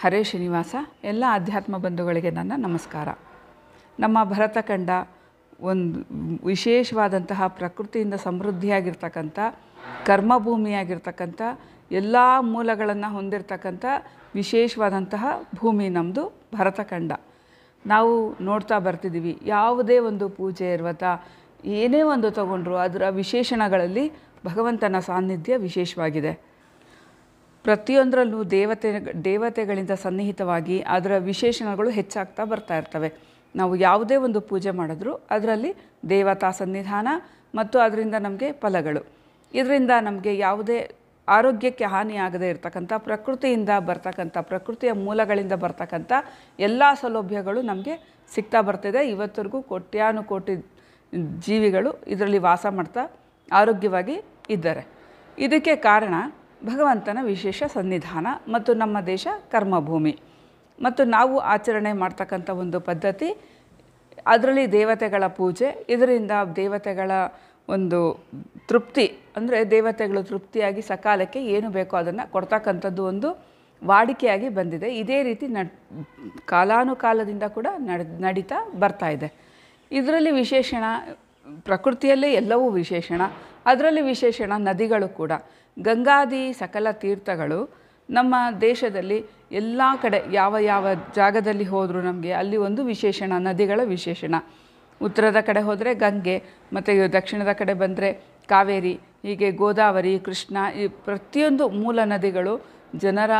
ಹರೇ ಶ್ರೀನಿವಾಸ. ಎಲ್ಲ ಆಧ್ಯಾತ್ಮ ಬಂಧುಗಳಿಗೆ ನನ್ನ ನಮಸ್ಕಾರ. ನಮ್ಮ ಭರತಖಂಡ ಒಂದು ವಿಶೇಷವಾದಂತಹ ಪ್ರಕೃತಿಯಿಂದ ಸಮೃದ್ಧಿಯಾಗಿರ್ತಕ್ಕಂಥ ಕರ್ಮಭೂಮಿಯಾಗಿರ್ತಕ್ಕಂಥ ಎಲ್ಲ ಮೂಲಗಳನ್ನು ಹೊಂದಿರತಕ್ಕಂಥ ವಿಶೇಷವಾದಂತಹ ಭೂಮಿ ನಮ್ಮದು ಭರತಖಂಡ. ನಾವು ನೋಡ್ತಾ ಬರ್ತಿದ್ದೀವಿ, ಯಾವುದೇ ಒಂದು ಪೂಜೆ ವ್ರತ ಏನೇ ಒಂದು ತಗೊಂಡ್ರು ಅದರ ವಿಶೇಷಣಗಳಲ್ಲಿ ಭಗವಂತನ ಸಾನ್ನಿಧ್ಯ ವಿಶೇಷವಾಗಿದೆ. ಪ್ರತಿಯೊಂದರಲ್ಲೂ ದೇವತೆಗಳಿಂದ ಸನ್ನಿಹಿತವಾಗಿ ಅದರ ವಿಶೇಷಣಗಳು ಹೆಚ್ಚಾಗ್ತಾ ಬರ್ತಾ ಇರ್ತವೆ. ನಾವು ಯಾವುದೇ ಒಂದು ಪೂಜೆ ಮಾಡಿದ್ರೂ ಅದರಲ್ಲಿ ದೇವತಾ ಸನ್ನಿಧಾನ ಮತ್ತು ಅದರಿಂದ ನಮಗೆ ಫಲಗಳು, ಇದರಿಂದ ನಮಗೆ ಯಾವುದೇ ಆರೋಗ್ಯಕ್ಕೆ ಹಾನಿಯಾಗದೇ ಇರತಕ್ಕಂಥ ಪ್ರಕೃತಿಯಿಂದ ಬರ್ತಕ್ಕಂಥ ಪ್ರಕೃತಿಯ ಮೂಲಗಳಿಂದ ಬರ್ತಕ್ಕಂಥ ಎಲ್ಲ ಸೌಲಭ್ಯಗಳು ನಮಗೆ ಸಿಗ್ತಾ ಬರ್ತಿದೆ. ಇವತ್ತರೆಗೂ ಕೋಟ್ಯಾನುಕೋಟಿ ಜೀವಿಗಳು ಇದರಲ್ಲಿ ವಾಸ ಮಾಡ್ತಾ ಆರೋಗ್ಯವಾಗಿ ಇದ್ದಾರೆ. ಇದಕ್ಕೆ ಕಾರಣ ಭಗವಂತನ ವಿಶೇಷ ಸನ್ನಿಧಾನ ಮತ್ತು ನಮ್ಮ ದೇಶ ಕರ್ಮಭೂಮಿ ಮತ್ತು ನಾವು ಆಚರಣೆ ಮಾಡ್ತಕ್ಕಂಥ ಒಂದು ಪದ್ಧತಿ, ಅದರಲ್ಲಿ ದೇವತೆಗಳ ಪೂಜೆ, ಇದರಿಂದ ದೇವತೆಗಳ ಒಂದು ತೃಪ್ತಿ, ಅಂದರೆ ದೇವತೆಗಳು ತೃಪ್ತಿಯಾಗಿ ಸಕಾಲಕ್ಕೆ ಏನು ಬೇಕೋ ಅದನ್ನು ಕೊಡ್ತಕ್ಕಂಥದ್ದು ಒಂದು ವಾಡಿಕೆಯಾಗಿ ಬಂದಿದೆ. ಇದೇ ರೀತಿ ಕಾಲಾನುಕಾಲದಿಂದ ಕೂಡ ನಡೀತಾ ಬರ್ತಾ ಇದೆ. ಇದರಲ್ಲಿ ವಿಶೇಷಣ ಪ್ರಕೃತಿಯಲ್ಲೇ ಎಲ್ಲವೂ ವಿಶೇಷಣ, ಅದರಲ್ಲಿ ವಿಶೇಷಣ ನದಿಗಳು ಕೂಡ. ಗಂಗಾದಿ ಸಕಲ ತೀರ್ಥಗಳು ನಮ್ಮ ದೇಶದಲ್ಲಿ ಎಲ್ಲ ಕಡೆ ಯಾವ ಯಾವ ಜಾಗದಲ್ಲಿ ಹೋದರೂ ನಮಗೆ ಅಲ್ಲಿ ಒಂದು ವಿಶೇಷಣ, ನದಿಗಳ ವಿಶೇಷಣ. ಉತ್ತರದ ಕಡೆ ಹೋದರೆ ಗಂಗೆ, ಮತ್ತು ದಕ್ಷಿಣದ ಕಡೆ ಬಂದರೆ ಕಾವೇರಿ, ಹೀಗೆ ಗೋದಾವರಿ, ಕೃಷ್ಣ, ಈ ಪ್ರತಿಯೊಂದು ಮೂಲ ನದಿಗಳು ಜನರ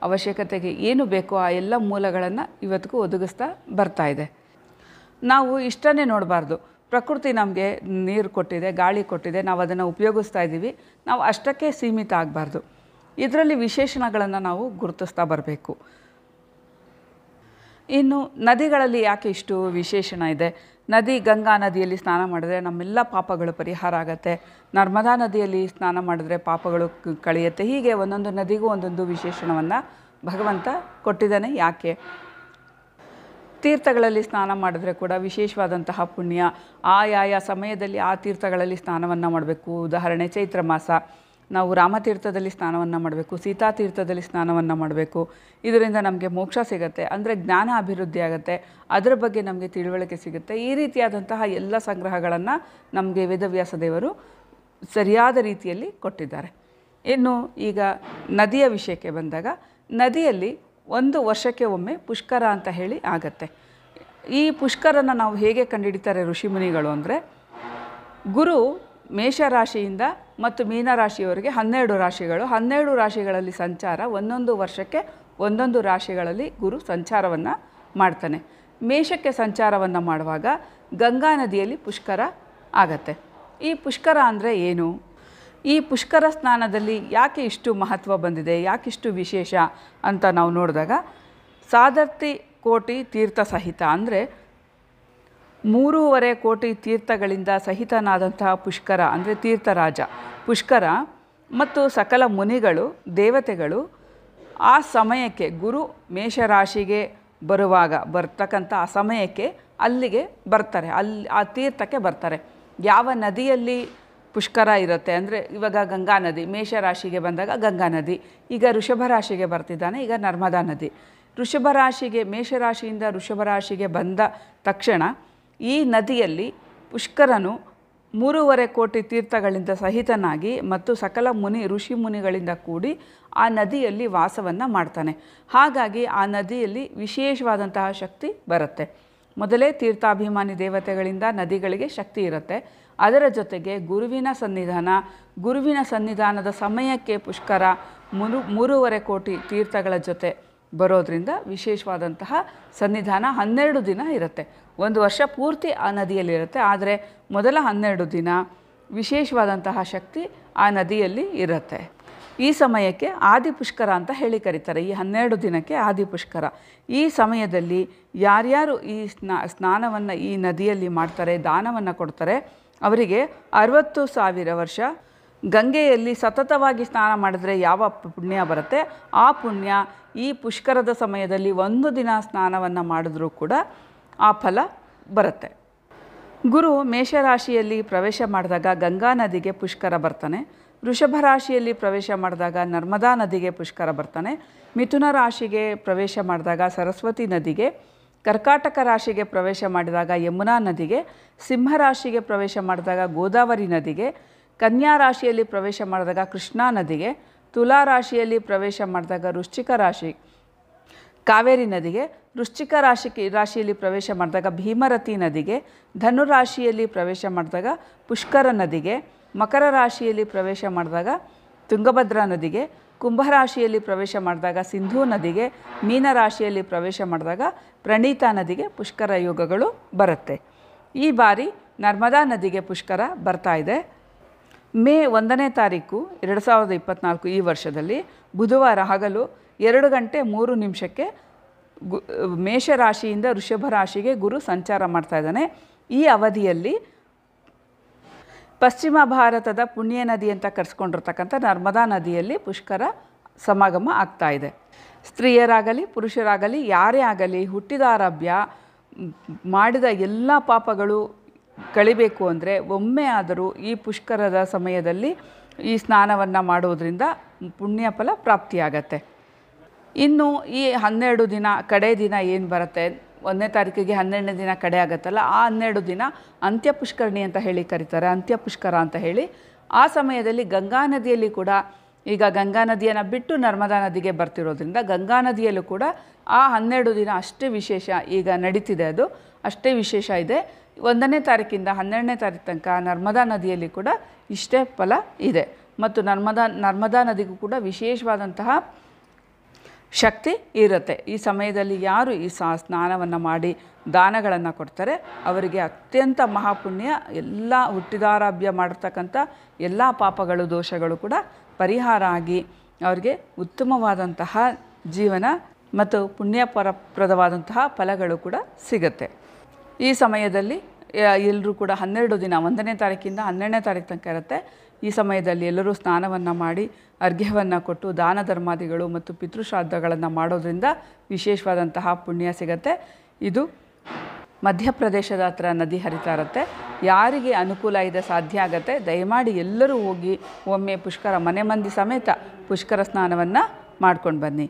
ಅವಶ್ಯಕತೆಗೆ ಏನು ಬೇಕೋ ಆ ಎಲ್ಲ ಮೂಲಗಳನ್ನು ಇವತ್ತಿಗೂ ಒದಗಿಸ್ತಾ ಬರ್ತಾ ಇದೆ. ನಾವು ಇಷ್ಟನ್ನೇ ನೋಡಬಾರ್ದು. ಪ್ರಕೃತಿ ನಮಗೆ ನೀರು ಕೊಟ್ಟಿದೆ, ಗಾಳಿ ಕೊಟ್ಟಿದೆ, ನಾವು ಅದನ್ನು ಉಪಯೋಗಿಸ್ತಾ ಇದ್ದೀವಿ, ನಾವು ಅಷ್ಟಕ್ಕೆ ಸೀಮಿತ ಆಗಬಾರ್ದು. ಇದರಲ್ಲಿ ವಿಶೇಷಣಗಳನ್ನು ನಾವು ಗುರುತಿಸ್ತಾ ಬರಬೇಕು. ಇನ್ನು ನದಿಗಳಲ್ಲಿ ಯಾಕೆ ಇಷ್ಟು ವಿಶೇಷಣ ಇದೆ? ಗಂಗಾ ನದಿಯಲ್ಲಿ ಸ್ನಾನ ಮಾಡಿದ್ರೆ ನಮ್ಮೆಲ್ಲ ಪಾಪಗಳು ಪರಿಹಾರ ಆಗುತ್ತೆ. ನರ್ಮದಾ ನದಿಯಲ್ಲಿ ಸ್ನಾನ ಮಾಡಿದ್ರೆ ಪಾಪಗಳು ಕಳೆಯುತ್ತೆ. ಹೀಗೆ ಒಂದೊಂದು ನದಿಗೂ ಒಂದೊಂದು ವಿಶೇಷಣವನ್ನು ಭಗವಂತ ಕೊಟ್ಟಿದ್ದಾನೆ. ಯಾಕೆ? ತೀರ್ಥಗಳಲ್ಲಿ ಸ್ನಾನ ಮಾಡಿದ್ರೆ ಕೂಡ ವಿಶೇಷವಾದಂತಹ ಪುಣ್ಯ. ಆಯಾಯ ಸಮಯದಲ್ಲಿ ಆ ತೀರ್ಥಗಳಲ್ಲಿ ಸ್ನಾನವನ್ನು ಮಾಡಬೇಕು. ಉದಾಹರಣೆ, ಚೈತ್ರ ಮಾಸ ನಾವು ರಾಮತೀರ್ಥದಲ್ಲಿ ಸ್ನಾನವನ್ನು ಮಾಡಬೇಕು, ಸೀತಾತೀರ್ಥದಲ್ಲಿ ಸ್ನಾನವನ್ನು ಮಾಡಬೇಕು. ಇದರಿಂದ ನಮಗೆ ಮೋಕ್ಷ ಸಿಗುತ್ತೆ, ಅಂದರೆ ಜ್ಞಾನ ಅಭಿವೃದ್ಧಿ ಆಗುತ್ತೆ, ಅದರ ಬಗ್ಗೆ ನಮಗೆ ತಿಳುವಳಿಕೆ ಸಿಗುತ್ತೆ. ಈ ರೀತಿಯಾದಂತಹ ಎಲ್ಲ ಸಂಗ್ರಹಗಳನ್ನು ನಮಗೆ ವೇದವ್ಯಾಸ ದೇವರು ಸರಿಯಾದ ರೀತಿಯಲ್ಲಿ ಕೊಟ್ಟಿದ್ದಾರೆ. ಇನ್ನು ಈಗ ನದಿಯ ವಿಷಯಕ್ಕೆ ಬಂದಾಗ, ನದಿಯಲ್ಲಿ ಒಂದು ವರ್ಷಕ್ಕೆ ಒಮ್ಮೆ ಪುಷ್ಕರ ಅಂತ ಹೇಳಿ ಆಗತ್ತೆ. ಈ ಪುಷ್ಕರನ ನಾವು ಹೇಗೆ ಕಂಡುಹಿಡಿತಾರೆ ಋಷಿಮುನಿಗಳು ಅಂದರೆ, ಗುರು ಮೇಷರಾಶಿಯಿಂದ ಮತ್ತು ಮೀನರಾಶಿಯವರೆಗೆ 12 ರಾಶಿಗಳು, 12 ರಾಶಿಗಳಲ್ಲಿ ಸಂಚಾರ, ಒಂದೊಂದು ವರ್ಷಕ್ಕೆ ಒಂದೊಂದು ರಾಶಿಗಳಲ್ಲಿ ಗುರು ಸಂಚಾರವನ್ನು ಮಾಡ್ತಾನೆ. ಮೇಷಕ್ಕೆ ಸಂಚಾರವನ್ನು ಮಾಡುವಾಗ ಗಂಗಾ ನದಿಯಲ್ಲಿ ಪುಷ್ಕರ ಆಗತ್ತೆ. ಈ ಪುಷ್ಕರ ಅಂದರೆ ಏನು? ಈ ಪುಷ್ಕರ ಸ್ನಾನದಲ್ಲಿ ಯಾಕೆ ಇಷ್ಟು ಮಹತ್ವ ಬಂದಿದೆ, ಯಾಕಿಷ್ಟು ವಿಶೇಷ ಅಂತ ನಾವು ನೋಡಿದಾಗ, ಸಾದರ್ತಿ ಕೋಟಿ ತೀರ್ಥ ಸಹಿತ, ಅಂದರೆ 3.5 ಕೋಟಿ ತೀರ್ಥಗಳಿಂದ ಸಹಿತನಾದಂತಹ ಪುಷ್ಕರ, ಅಂದರೆ ತೀರ್ಥರಾಜ ಪುಷ್ಕರ ಮತ್ತು ಸಕಲ ಮುನಿಗಳು, ದೇವತೆಗಳು ಆ ಸಮಯಕ್ಕೆ ಗುರು ಮೇಷರಾಶಿಗೆ ಬರ್ತಕ್ಕಂಥ ಆ ಸಮಯಕ್ಕೆ ಅಲ್ಲಿಗೆ ಬರ್ತಾರೆ, ಆ ತೀರ್ಥಕ್ಕೆ ಬರ್ತಾರೆ. ಯಾವ ನದಿಯಲ್ಲಿ ಪುಷ್ಕರ ಇರುತ್ತೆ ಅಂದರೆ, ಇವಾಗ ಗಂಗಾ ನದಿ ಮೇಷರಾಶಿಗೆ ಬಂದಾಗ ಗಂಗಾ ನದಿ, ಈಗ ವೃಷಭ ರಾಶಿಗೆ ಬರ್ತಿದ್ದಾನೆ, ಈಗ ನರ್ಮದಾ ನದಿ. ಮೇಷರಾಶಿಯಿಂದ ವೃಷಭ ರಾಶಿಗೆ ಬಂದ ತಕ್ಷಣ ಈ ನದಿಯಲ್ಲಿ ಪುಷ್ಕರನು 3.5 ಕೋಟಿ ತೀರ್ಥಗಳಿಂದ ಸಹಿತನಾಗಿ ಮತ್ತು ಸಕಲ ಋಷಿ ಮುನಿಗಳಿಂದ ಕೂಡಿ ಆ ನದಿಯಲ್ಲಿ ವಾಸವನ್ನು ಮಾಡ್ತಾನೆ. ಹಾಗಾಗಿ ಆ ನದಿಯಲ್ಲಿ ವಿಶೇಷವಾದಂತಹ ಶಕ್ತಿ ಬರುತ್ತೆ. ಮೊದಲೇ ತೀರ್ಥಾಭಿಮಾನಿ ದೇವತೆಗಳಿಂದ ನದಿಗಳಿಗೆ ಶಕ್ತಿ ಇರುತ್ತೆ. ಅದರ ಜೊತೆಗೆ ಗುರುವಿನ ಸನ್ನಿಧಾನದ ಸಮಯಕ್ಕೆ ಪುಷ್ಕರ 3.5 ಕೋಟಿ ತೀರ್ಥಗಳ ಜೊತೆ ಬರೋದರಿಂದ ವಿಶೇಷವಾದಂತಹ ಸನ್ನಿಧಾನ 12 ದಿನ ಇರುತ್ತೆ. ಒಂದು ವರ್ಷ ಪೂರ್ತಿ ಆ ನದಿಯಲ್ಲಿರುತ್ತೆ, ಆದರೆ ಮೊದಲ 12 ದಿನ ವಿಶೇಷವಾದಂತಹ ಶಕ್ತಿ ಆ ನದಿಯಲ್ಲಿ ಇರುತ್ತೆ. ಈ ಸಮಯಕ್ಕೆ ಆದಿಪುಷ್ಕರ ಅಂತ ಹೇಳಿ ಕರೀತಾರೆ. ಈ 12 ದಿನಕ್ಕೆ ಆದಿಪುಷ್ಕರ. ಈ ಸಮಯದಲ್ಲಿ ಯಾರ್ಯಾರು ಈ ಸ್ನಾನವನ್ನು ಈ ನದಿಯಲ್ಲಿ ಮಾಡ್ತಾರೆ, ದಾನವನ್ನು ಕೊಡ್ತಾರೆ, ಅವರಿಗೆ 60,000 ವರ್ಷ ಗಂಗೆಯಲ್ಲಿ ಸತತವಾಗಿ ಸ್ನಾನ ಮಾಡಿದ್ರೆ ಯಾವ ಪುಣ್ಯ ಬರುತ್ತೆ, ಆ ಪುಣ್ಯ ಈ ಪುಷ್ಕರದ ಸಮಯದಲ್ಲಿ 1 ದಿನ ಸ್ನಾನವನ್ನು ಮಾಡಿದ್ರೂ ಕೂಡ ಆ ಫಲ ಬರುತ್ತೆ. ಗುರು ಮೇಷರಾಶಿಯಲ್ಲಿ ಪ್ರವೇಶ ಮಾಡಿದಾಗ ಗಂಗಾ ನದಿಗೆ ಪುಷ್ಕರ ಬರ್ತಾನೆ. ವೃಷಭ ರಾಶಿಯಲ್ಲಿ ಪ್ರವೇಶ ಮಾಡಿದಾಗ ನರ್ಮದಾ ನದಿಗೆ ಪುಷ್ಕರ ಬರ್ತಾನೆ. ಮಿಥುನ ರಾಶಿಗೆ ಪ್ರವೇಶ ಮಾಡಿದಾಗ ಸರಸ್ವತಿ ನದಿಗೆ, ಕರ್ಕಾಟಕ ರಾಶಿಗೆ ಪ್ರವೇಶ ಮಾಡಿದಾಗ ಯಮುನಾ ನದಿಗೆ, ಸಿಂಹ ರಾಶಿಗೆ ಪ್ರವೇಶ ಮಾಡಿದಾಗ ಗೋದಾವರಿ ನದಿಗೆ, ಕನ್ಯಾ ರಾಶಿಯಲ್ಲಿ ಪ್ರವೇಶ ಮಾಡಿದಾಗ ಕೃಷ್ಣಾ ನದಿಗೆ, ತುಲಾ ರಾಶಿಯಲ್ಲಿ ಪ್ರವೇಶ ಮಾಡಿದಾಗ ವೃಶ್ಚಿಕ ರಾಶಿ ಕಾವೇರಿ ನದಿಗೆ, ವೃಶ್ಚಿಕ ರಾಶಿಯಲ್ಲಿ ಪ್ರವೇಶ ಮಾಡಿದಾಗ ಭೀಮರತಿ ನದಿಗೆ, ಧನು ರಾಶಿಯಲ್ಲಿ ಪ್ರವೇಶ ಮಾಡಿದಾಗ ಪುಷ್ಕರ ನದಿಗೆ, ಮಕರ ರಾಶಿಯಲ್ಲಿ ಪ್ರವೇಶ ಮಾಡಿದಾಗ ತುಂಗಭದ್ರಾ ನದಿಗೆ, ಕುಂಭರಾಶಿಯಲ್ಲಿ ಪ್ರವೇಶ ಮಾಡಿದಾಗ ಸಿಂಧೂ ನದಿಗೆ, ಮೀನ ರಾಶಿಯಲ್ಲಿ ಪ್ರವೇಶ ಮಾಡಿದಾಗ ಪ್ರಣೀತಾ ನದಿಗೆ ಪುಷ್ಕರ ಯೋಗಗಳು ಬರುತ್ತೆ. ಈ ಬಾರಿ ನರ್ಮದಾ ನದಿಗೆ ಪುಷ್ಕರ ಬರ್ತಾ ಇದೆ. ಮೇ 1ನೇ ತಾರೀಕು 2024 ಈ ವರ್ಷದಲ್ಲಿ ಬುಧವಾರ ಹಗಲು 2:03 ಮೇಷರಾಶಿಯಿಂದ ವೃಷಭ ರಾಶಿಗೆ ಗುರು ಸಂಚಾರ ಮಾಡ್ತಾ ಇದ್ದಾನೆ. ಈ ಅವಧಿಯಲ್ಲಿ ಪಶ್ಚಿಮ ಭಾರತದ ಪುಣ್ಯ ನದಿ ಅಂತ ಕರೆಸ್ಕೊಂಡಿರ್ತಕ್ಕಂಥ ನರ್ಮದಾ ನದಿಯಲ್ಲಿ ಪುಷ್ಕರ ಸಮಾಗಮ ಆಗ್ತಾ ಇದೆ. ಸ್ತ್ರೀಯರಾಗಲಿ ಪುರುಷರಾಗಲಿ ಯಾರೇ ಆಗಲಿ ಹುಟ್ಟಿದಾರಭ್ಯ ಮಾಡಿದ ಎಲ್ಲ ಪಾಪಗಳು ಕಳಿಬೇಕು ಅಂದರೆ ಒಮ್ಮೆ ಆದರೂ ಈ ಪುಷ್ಕರದ ಸಮಯದಲ್ಲಿ ಈ ಸ್ನಾನವನ್ನು ಮಾಡೋದರಿಂದ ಪುಣ್ಯ ಫಲ ಪ್ರಾಪ್ತಿಯಾಗತ್ತೆ. ಇನ್ನು ಈ 12 ದಿನ ಕಡೆ ದಿನ ಏನು ಬರುತ್ತೆ, 1ನೇ ತಾರೀಕಿಗೆ 12ನೇ ದಿನ ಕಡೆ ಆಗುತ್ತಲ್ಲ, ಆ 12 ದಿನ ಅಂತ್ಯ ಪುಷ್ಕರಣಿ ಅಂತ ಹೇಳಿ ಕರೀತಾರೆ, ಅಂತ್ಯ ಪುಷ್ಕರ ಅಂತ ಹೇಳಿ. ಆ ಸಮಯದಲ್ಲಿ ಗಂಗಾ ನದಿಯಲ್ಲಿ ಕೂಡ, ಈಗ ಗಂಗಾ ನದಿಯನ್ನು ಬಿಟ್ಟು ನರ್ಮದಾ ನದಿಗೆ ಬರ್ತಿರೋದ್ರಿಂದ ಗಂಗಾ ನದಿಯಲ್ಲೂ ಕೂಡ ಆ 12 ದಿನ ಅಷ್ಟೇ ವಿಶೇಷ ಈಗ ನಡೀತಿದೆ, ಅದು ಅಷ್ಟೇ ವಿಶೇಷ ಇದೆ. 1ನೇ ತಾರೀಕಿಂದ 12ನೇ ತಾರೀಕು ತನಕ ನರ್ಮದಾ ನದಿಯಲ್ಲಿ ಕೂಡ ಇಷ್ಟೇ ಫಲ ಇದೆ. ಮತ್ತು ನರ್ಮದಾ ನದಿಗೂ ಕೂಡ ವಿಶೇಷವಾದಂತಹ ಶಕ್ತಿ ಇರುತ್ತೆ. ಈ ಸಮಯದಲ್ಲಿ ಯಾರು ಈ ಸ್ನಾನವನ್ನು ಮಾಡಿ ದಾನಗಳನ್ನು ಕೊಡ್ತಾರೆ ಅವರಿಗೆ ಅತ್ಯಂತ ಮಹಾಪುಣ್ಯ, ಎಲ್ಲ ಹುಟ್ಟಿದಾರಾಭ್ಯ ಮಾಡಿರ್ತಕ್ಕಂಥ ಎಲ್ಲ ಪಾಪಗಳು ದೋಷಗಳು ಕೂಡ ಪರಿಹಾರ ಆಗಿ ಅವರಿಗೆ ಉತ್ತಮವಾದಂತಹ ಜೀವನ ಮತ್ತು ಪುಣ್ಯಪ್ರದವಾದಂತಹ ಫಲಗಳು ಕೂಡ ಸಿಗುತ್ತೆ. ಈ ಸಮಯದಲ್ಲಿ ಎಲ್ಲರೂ ಕೂಡ 12 ದಿನ 1ನೇ ತಾರೀಕಿಂದ 12ನೇ ತಾರೀಕು ತನಕ ಇರುತ್ತೆ. ಈ ಸಮಯದಲ್ಲಿ ಎಲ್ಲರೂ ಸ್ನಾನವನ್ನು ಮಾಡಿ ಅರ್ಘ್ಯವನ್ನು ಕೊಟ್ಟು ದಾನ ಧರ್ಮಾದಿಗಳು ಮತ್ತು ಪಿತೃಶ್ರಾದ್ದಗಳನ್ನು ಮಾಡೋದ್ರಿಂದ ವಿಶೇಷವಾದಂತಹ ಪುಣ್ಯ ಸಿಗುತ್ತೆ. ಇದು ಮಧ್ಯಪ್ರದೇಶದ ಹತ್ರ ನದಿ ಹರಿತಾ ಇರುತ್ತೆ. ಯಾರಿಗೆ ಅನುಕೂಲ ಇದೆ ಸಾಧ್ಯ ಆಗುತ್ತೆ ದಯಮಾಡಿ ಎಲ್ಲರೂ ಹೋಗಿ ಒಮ್ಮೆ ಪುಷ್ಕರ ಮನೆ ಮಂದಿ ಸಮೇತ ಪುಷ್ಕರ ಸ್ನಾನವನ್ನು ಮಾಡ್ಕೊಂಡು ಬನ್ನಿ.